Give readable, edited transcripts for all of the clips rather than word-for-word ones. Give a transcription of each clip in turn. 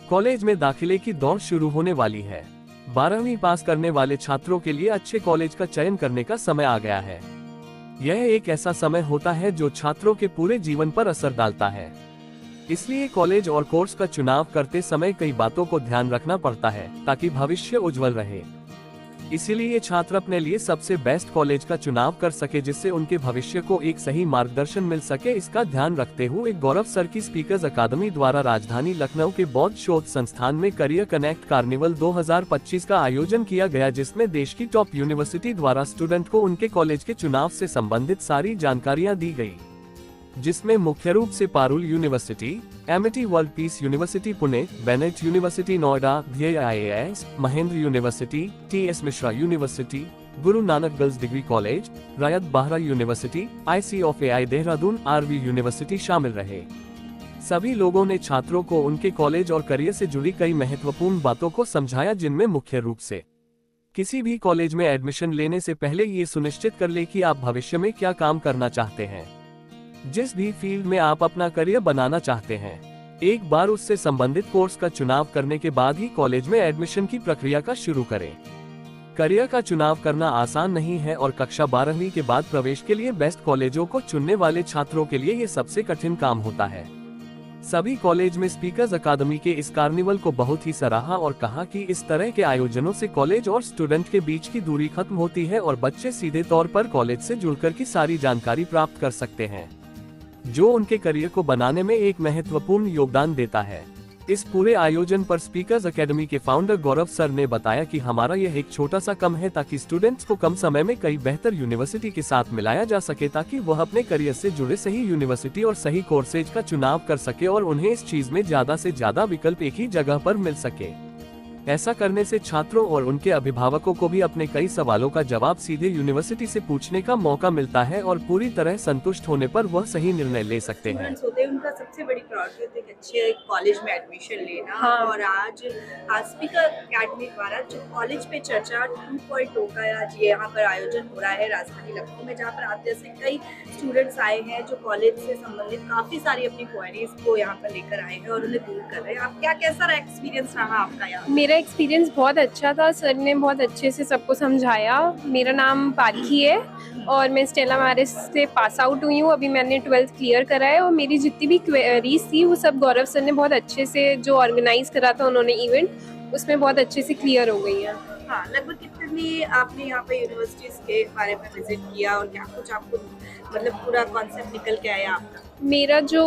College में दाखिले की दौड़ शुरू होने वाली है। 12वीं पास करने वाले छात्रों के लिए अच्छे कॉलेज का चयन करने का समय आ गया है। यह एक ऐसा समय होता है जो छात्रों के पूरे जीवन पर असर डालता है। इसलिए कॉलेज और कोर्स का चुनाव करते समय कई बातों को ध्यान रखना पड़ता है ताकि भविष्य उज्जवल रहे। इसीलिए छात्र अपने लिए सबसे बेस्ट कॉलेज का चुनाव कर सके, जिससे उनके भविष्य को एक सही मार्गदर्शन मिल सके। इसका ध्यान रखते हुए गौरव सर की स्पीकर्स अकादमी द्वारा राजधानी लखनऊ के बौद्ध शोध संस्थान में करियर कनेक्ट कार्निवल 2025 का आयोजन किया गया, जिसमें देश की टॉप यूनिवर्सिटी द्वारा स्टूडेंट को उनके कॉलेज के चुनाव से संबंधित सारी जानकारियाँ दी गयी, जिसमें मुख्य रूप से Parul University, Amity World Peace University Pune, Bennett University Noida, IAS, Mahendra University, TS Mishra University, Guru Nanak girls degree college, Rayat Bahra University, IC of AI Dehradun, RV University शामिल रहे। सभी लोगों ने छात्रों को उनके कॉलेज और करियर से जुड़ी कई महत्वपूर्ण बातों को समझाया, जिनमें मुख्य रूप से किसी भी कॉलेज में एडमिशन लेने से पहले ये सुनिश्चित कर ले कि आप भविष्य में क्या काम करना चाहते हैं। जिस भी फील्ड में आप अपना करियर बनाना चाहते हैं, एक बार उससे संबंधित कोर्स का चुनाव करने के बाद ही कॉलेज में एडमिशन की प्रक्रिया का शुरू करें। करियर का चुनाव करना आसान नहीं है और कक्षा 12वीं के बाद प्रवेश के लिए बेस्ट कॉलेजों को चुनने वाले छात्रों के लिए ये सबसे कठिन काम होता है। सभी कॉलेज में स्पीकर्स अकादमी के इस कार्निवल को बहुत ही सराहा और कहा कि इस तरह के आयोजनों से कॉलेज और स्टूडेंट के बीच की दूरी खत्म होती है और बच्चे सीधे तौर पर कॉलेज से जुड़कर की सारी जानकारी प्राप्त कर सकते हैं, जो उनके करियर को बनाने में एक महत्वपूर्ण योगदान देता है। इस पूरे आयोजन पर स्पीकर्स एकेडमी के फाउंडर गौरव सर ने बताया कि हमारा यह एक छोटा सा कम है ताकि स्टूडेंट्स को कम समय में कई बेहतर यूनिवर्सिटी के साथ मिलाया जा सके, ताकि वह अपने करियर से जुड़े सही यूनिवर्सिटी और सही कोर्सेज का चुनाव कर सके और उन्हें इस चीज में ज्यादा से ज्यादा विकल्प एक ही जगह पर मिल सके। ऐसा करने से छात्रों और उनके अभिभावकों को भी अपने कई सवालों का जवाब सीधे यूनिवर्सिटी से पूछने का मौका मिलता है और पूरी तरह संतुष्ट होने पर वह सही निर्णय ले सकते हैं। उनका सबसे बड़ी प्रायोरिटी एक अच्छे कॉलेज में एडमिशन लेना। हाँ। और आज स्पीकर अकेडमी द्वारा जो कॉलेज पे चर्चा 2.0 का आज यहाँ पर आयोजन हो रहा है राजधानी लखनऊ में, जहाँ पर आप जैसे कई स्टूडेंट्स आए हैं जो कॉलेज से संबंधित काफी सारी अपनी क्वेरीज को यहाँ पर लेकर आए हैं और उन्हें दूर कर रहे हैं। आप कैसा एक्सपीरियंस रहा आपका यहाँ? मेरा एक्सपीरियंस बहुत अच्छा था। सर ने बहुत अच्छे से सबको समझाया। मेरा नाम पारखी है और मैं स्टेला मैरिज से पास आउट हुई हूँ। अभी मैंने 12th क्लियर करा है और मेरी जितनी भी क्वेरीज थी वो सब गौरव सर ने बहुत अच्छे से, जो ऑर्गेनाइज करा था उन्होंने इवेंट, उसमें बहुत अच्छे से क्लियर हो गई है। हाँ, लगभग कितनी आपने यहाँ पे यूनिवर्सिटीज के बारे में विजिट किया और क्या कुछ आपको मतलब पूरा कॉन्सेप्ट निकल के आया आपका? मेरा जो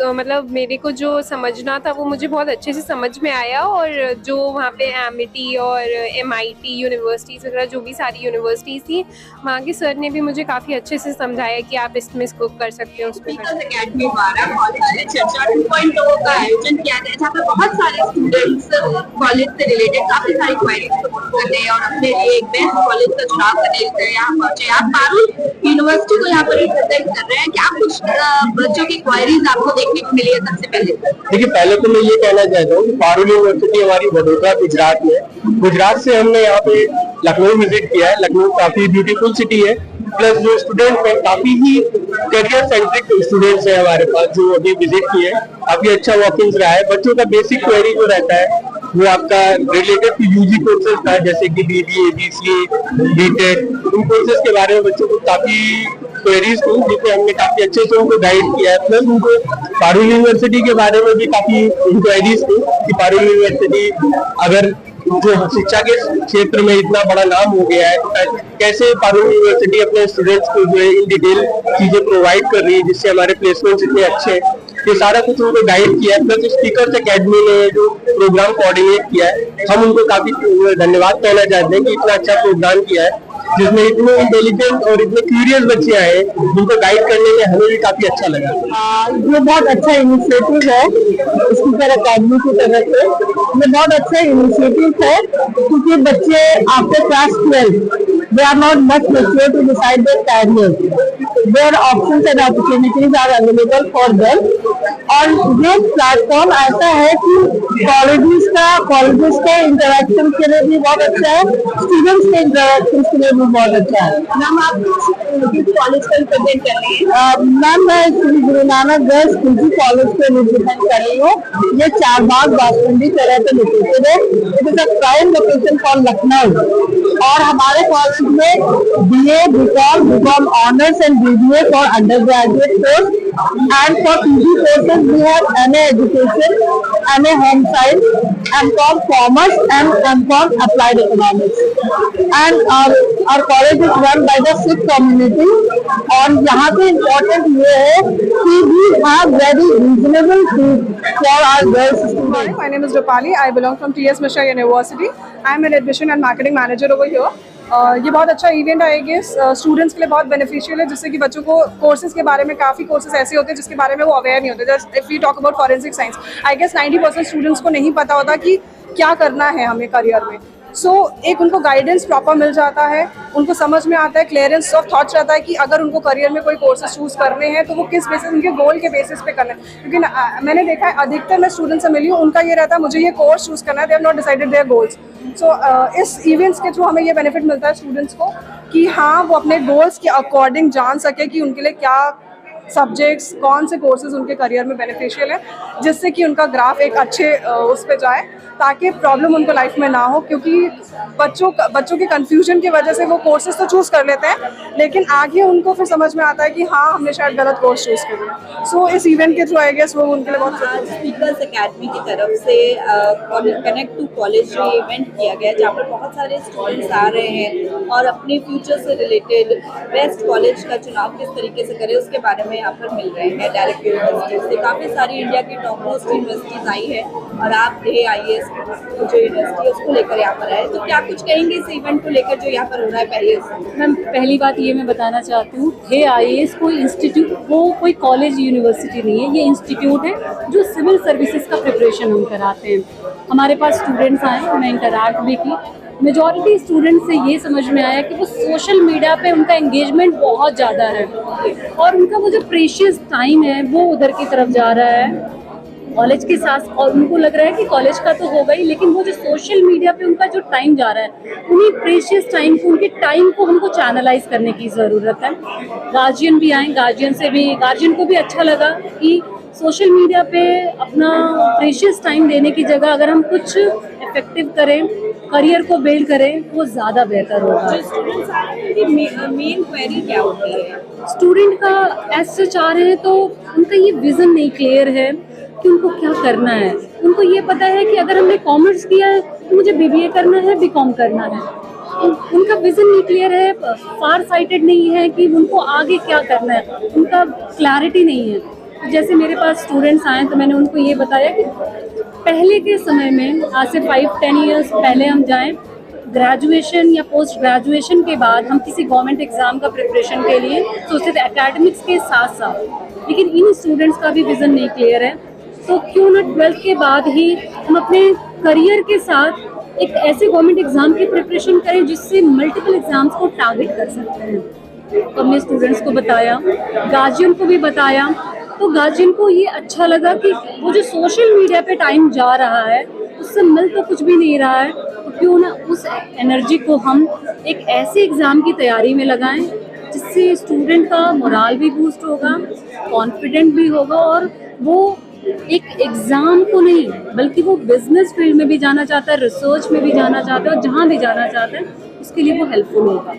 मतलब मेरे को जो समझना था वो मुझे बहुत अच्छे से समझ में आया। और जो वहाँ पे एमिटी और MIT यूनिवर्सिटीज़ वगैरह जो भी सारी यूनिवर्सिटीज़ थी, वहाँ के सर ने भी मुझे काफ़ी अच्छे से समझाया कि आप इसमें इसको कर सकते हो, उसमें स्पीकर्स अकेडमी द्वारा कॉलेज में चर्चा 2.0 का आयोजन किया गया, जहाँ पर बहुत सारे स्टूडेंट्स कॉलेज से रिलेटेड काफी सारी क्वेरीज को पूछ करने और अपने लिए एक बेस्ट कॉलेज का चुनाव करने के लिए यहाँ पहुंचे। आप पारुल यूनिवर्सिटी को यहाँ पर रिप्रेजेंट कर रहे हैं, क्या कुछ बच्चों की क्वेरीज आपको देखने को मिली है? सबसे पहले देखिए, पहले तो मैं ये कहना चाहता हूँ कि पारुल यूनिवर्सिटी हमारी वडोदरा गुजरात में, गुजरात से हमने यहाँ पे लखनऊ विजिट किया है। लखनऊ काफी ब्यूटीफुल सिटी है, प्लस जो स्टूडेंट है काफी ही करियर सेंट्रिक स्टूडेंट्स है हमारे पास जो अभी विजिट किए हैं। काफी अच्छा वॉकिंग्स रहा है। बच्चों का बेसिक क्वेरी जो रहता है वो आपका रिलेटेड टू UG कोर्सेज था, जैसे कि BBA, BCA, BTech, उन कोर्सेज के बारे में बच्चों को काफी क्वेरीज थी, जिसे हमने काफी अच्छे से उनको गाइड किया है। प्लस उनको पारुल यूनिवर्सिटी के बारे में भी काफी इंक्वायरीज थी कि पारुल यूनिवर्सिटी अगर जो शिक्षा के क्षेत्र में इतना बड़ा नाम हो गया है, तो कैसे पारुल यूनिवर्सिटी अपने स्टूडेंट्स को जो है इन डिटेल चीजें प्रोवाइड कर रही है, जिससे हमारे प्लेसमेंट्स इतने अच्छे हैं। ये सारा कुछ उनको गाइड किया है। प्लस स्पीकर्स अकेडमी ने जो प्रोग्राम कोऑर्डिनेट किया है, हम उनको काफी धन्यवाद कहना चाहते हैं कि इतना अच्छा प्रोग्राम किया है, जिसमें इतने इंटेलिजेंट और इतने क्यूरियस बच्चे आए, उनको गाइड करने में हमें भी काफी अच्छा लगा। ये बहुत अच्छा इनिशिएटिव है स्पीकर अकेडमी की तरफ से। ये बहुत अच्छा इनिशिएटिव है क्योंकि बच्चे after class 12 they are not much mature to decide their career. where options and opportunities are available for them. और ये प्लेटफॉर्म ऐसा है कि कॉलेजेस के इंटरेक्शन के लिए भी बहुत अच्छा है, स्टूडेंट्स के इंटरेक्शन के लिए भी बहुत अच्छा है। मैम आप किस कॉलेज का रिप्रेजेंट कर रही हैं? मैम मैं श्री गुरु नानक गर्ल्स पीजी कॉलेज को रिप्रेजेंट कर रही हूँ। ये चारबाग बासुंडी तरह से लोकेटेड है। It is a prime location for Lucknow. और हमारे कॉलेज में BA, BCom honours and BBA for undergraduate course and for PG courses we have MA education, MA home science, MCom commerce and MCom applied economics. And our college is run by the Sikh community। और यहाँ पे important ये है कि we have very reasonable fees for our girls students। My name is Rupali. I belong from T.S. Mishra University. I am an admission and marketing manager over here. ये बहुत अच्छा event आएगी, स्टूडेंट्स के लिए बहुत बेनिफिशियल है, जिससे कि बच्चों को कोर्सेज के बारे में, काफ़ी कोर्सेज ऐसे होते हैं जिसके बारे में वो अवेयर नहीं होते। Just if we talk about forensic science, I guess 90% students को नहीं पता होता कि क्या करना है हमें करियर में। सो एक उनको गाइडेंस प्रॉपर मिल जाता है, उनको समझ में आता है, क्लियरेंस ऑफ थॉट्स रहता है कि अगर उनको करियर में कोई कोर्सेज चूज़ करने हैं तो वो किस बेसिस, उनके गोल के बेसिस पे करना है। क्योंकि मैंने देखा है अधिकतर मैं स्टूडेंट से मिली हूँ, उनका ये रहता है मुझे ये कोर्स चूज़ करना है, they have not decided their goals. So इस इवेंट्स के थ्रू हमें ये बेनिफिट मिलता है स्टूडेंट्स को कि हाँ वो अपने गोल्स के अकॉर्डिंग जान सके कि उनके लिए क्या सब्जेक्ट्स, कौन से कोर्सेज उनके करियर में बेनिफिशियल है, जिससे कि उनका ग्राफ एक अच्छे उस पर जाए, ताकि प्रॉब्लम उनको लाइफ में ना हो। क्योंकि बच्चों के कंफ्यूजन की वजह से वो कोर्सेज तो चूज़ कर लेते हैं, लेकिन आगे उनको फिर समझ में आता है कि हाँ हमने शायद गलत कोर्स चूज़ कर लिया। सो इस इवेंट के थ्रू आई गेस वो उनके लिए बहुत स्पीकर्स एकेडमी की तरफ से कनेक्ट टू कॉलेज जो इवेंट किया गया, जहाँ पर बहुत सारे स्टूडेंट्स आ रहे हैं और अपने फ्यूचर से रिलेटेड बेस्ट कॉलेज का चुनाव किस तरीके से करें उसके बारे में यहाँ पर मिल रहे हैं। डायरेक्ट यूनिवर्सिटी से काफ़ी सारी इंडिया की टॉप मोस्ट यूनिवर्सिटीज़ आई है और आप IAS जो यूनिवर्सिटी है उसको लेकर यहाँ पर आए, तो क्या कुछ कहेंगे इस इवेंट को लेकर जो यहाँ पर हो रहा है? पहले मैम पहली बात ये मैं बताना चाहती हूँ, IAS कोई इंस्टीट्यूट, वो कोई कॉलेज यूनिवर्सिटी नहीं है, ये इंस्टीट्यूट है जो सिविल सर्विसेज का प्रिपरेशन हम कराते हैं। हमारे पास स्टूडेंट्स आए, मैं इंटरैक्ट भी की, मेजॉरिटी स्टूडेंट्स से ये समझ में आया कि वो सोशल मीडिया पे उनका एंगेजमेंट बहुत ज़्यादा है और उनका वो जो प्रेशियस टाइम है वो उधर की तरफ जा रहा है कॉलेज के साथ, और उनको लग रहा है कि कॉलेज का तो होगा ही, लेकिन वो जो सोशल मीडिया पे उनका जो टाइम जा रहा है, उन्हीं प्रेशियस टाइम को, उनके टाइम को हमको चैनलाइज करने की ज़रूरत है। गार्जियन भी आए, गार्जियन को भी अच्छा लगा कि सोशल मीडिया पे अपना प्रेशियस टाइम देने की जगह अगर हम कुछ इफेक्टिव करें, करियर को बिल्ड करें, वो ज़्यादा बेहतर होगा। जो स्टूडेंट्स आ रहे हैं उनकी मेन क्वेरी क्या होती है? स्टूडेंट का ऐसे चाह रहे हैं तो उनका ये विज़न नहीं क्लियर है कि उनको क्या करना है। उनको ये पता है कि अगर हमने कॉमर्स किया है तो मुझे BBA करना है, BCom करना है। उनका विज़न नहीं क्लियर है, फार साइटेड नहीं है कि उनको आगे क्या करना है, उनका क्लैरिटी नहीं है। जैसे मेरे पास स्टूडेंट्स आए तो मैंने उनको ये बताया कि पहले के समय में, आज से 5-10 ईयर्स पहले हम जाएं, ग्रेजुएशन या पोस्ट ग्रेजुएशन के बाद हम किसी गवर्नमेंट एग्ज़ाम का प्रिपरेशन के लिए सोचते थे एकेडमिक्स के साथ साथ, लेकिन इन स्टूडेंट्स का भी विज़न नहीं क्लियर है। तो क्यों ना 12th के बाद ही हम अपने करियर के साथ एक ऐसे गवर्नमेंट एग्ज़ाम की प्रिपरेशन करें जिससे मल्टीपल एग्ज़ाम्स को टारगेट कर सकते हैं। तो हमने स्टूडेंट्स को बताया, गार्जियन को भी बताया, तो गार्जियन को ये अच्छा लगा कि वो जो सोशल मीडिया पे टाइम जा रहा है उससे मिल तो कुछ भी नहीं रहा है, तो क्यों ना उस एनर्जी को हम एक ऐसे एग्ज़ाम की तैयारी में लगाएं जिससे स्टूडेंट का मोराल भी बूस्ट होगा, कॉन्फिडेंट भी होगा और वो एक एग्ज़ाम को नहीं बल्कि वो बिजनेस फील्ड में भी जाना चाहता है, रिसर्च में भी जाना चाहता है और जहाँ भी जाना चाहता है उसके लिए वो हेल्पफुल होगा।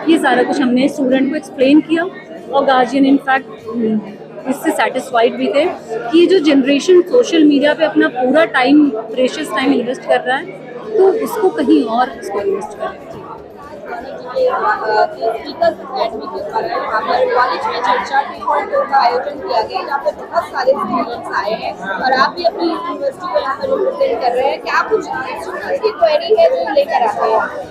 ये सारा कुछ हमने स्टूडेंट को एक्सप्लेन किया और गार्जियन इनफैक्ट इससे सेटिस्फाइड भी थे कि ये जो जनरेशन सोशल मीडिया पे अपना पूरा टाइम, प्रेशियस टाइम इन्वेस्ट कर रहा है तो उसको कहीं और इसको इन्वेस्ट करें। स्पीकर्स एकेडमी के द्वारा यहाँ पर कॉलेज में चर्चा का आयोजन किया गया, जहाँ पे बहुत सारे स्टूडेंट्स आए हैं और आप भी अपनी यूनिवर्सिटी को यहाँ पर रिप्रेजेंट कर रहे हैं। क्या कुछ स्टूडेंट्स की क्वेरी है जो लेकर आते हैं?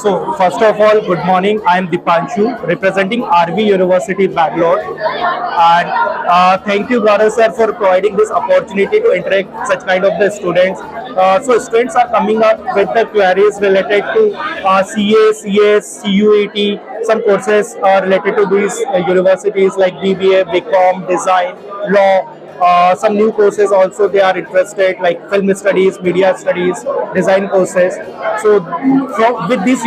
So first of all, good morning. I am Dipanshu, representing RV University Bangalore, and thank you Gaurav sir for providing this opportunity to interact such kind of the students. So students are coming up with the queries related to CA, CS, CUET, some courses related to these universities like BBA, BCom, design, law. Some new courses also they are interested, like film studies, media studies, design courses. So with these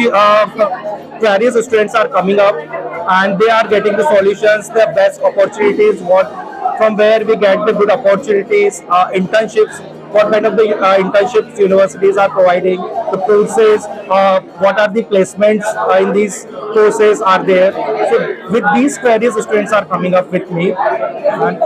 various students are coming up and they are getting the solutions, the best opportunities, from where we get the good opportunities, internships, what kind of the internships universities are providing, the courses, what are the placements in these courses are there. So with these various students are coming up with me. And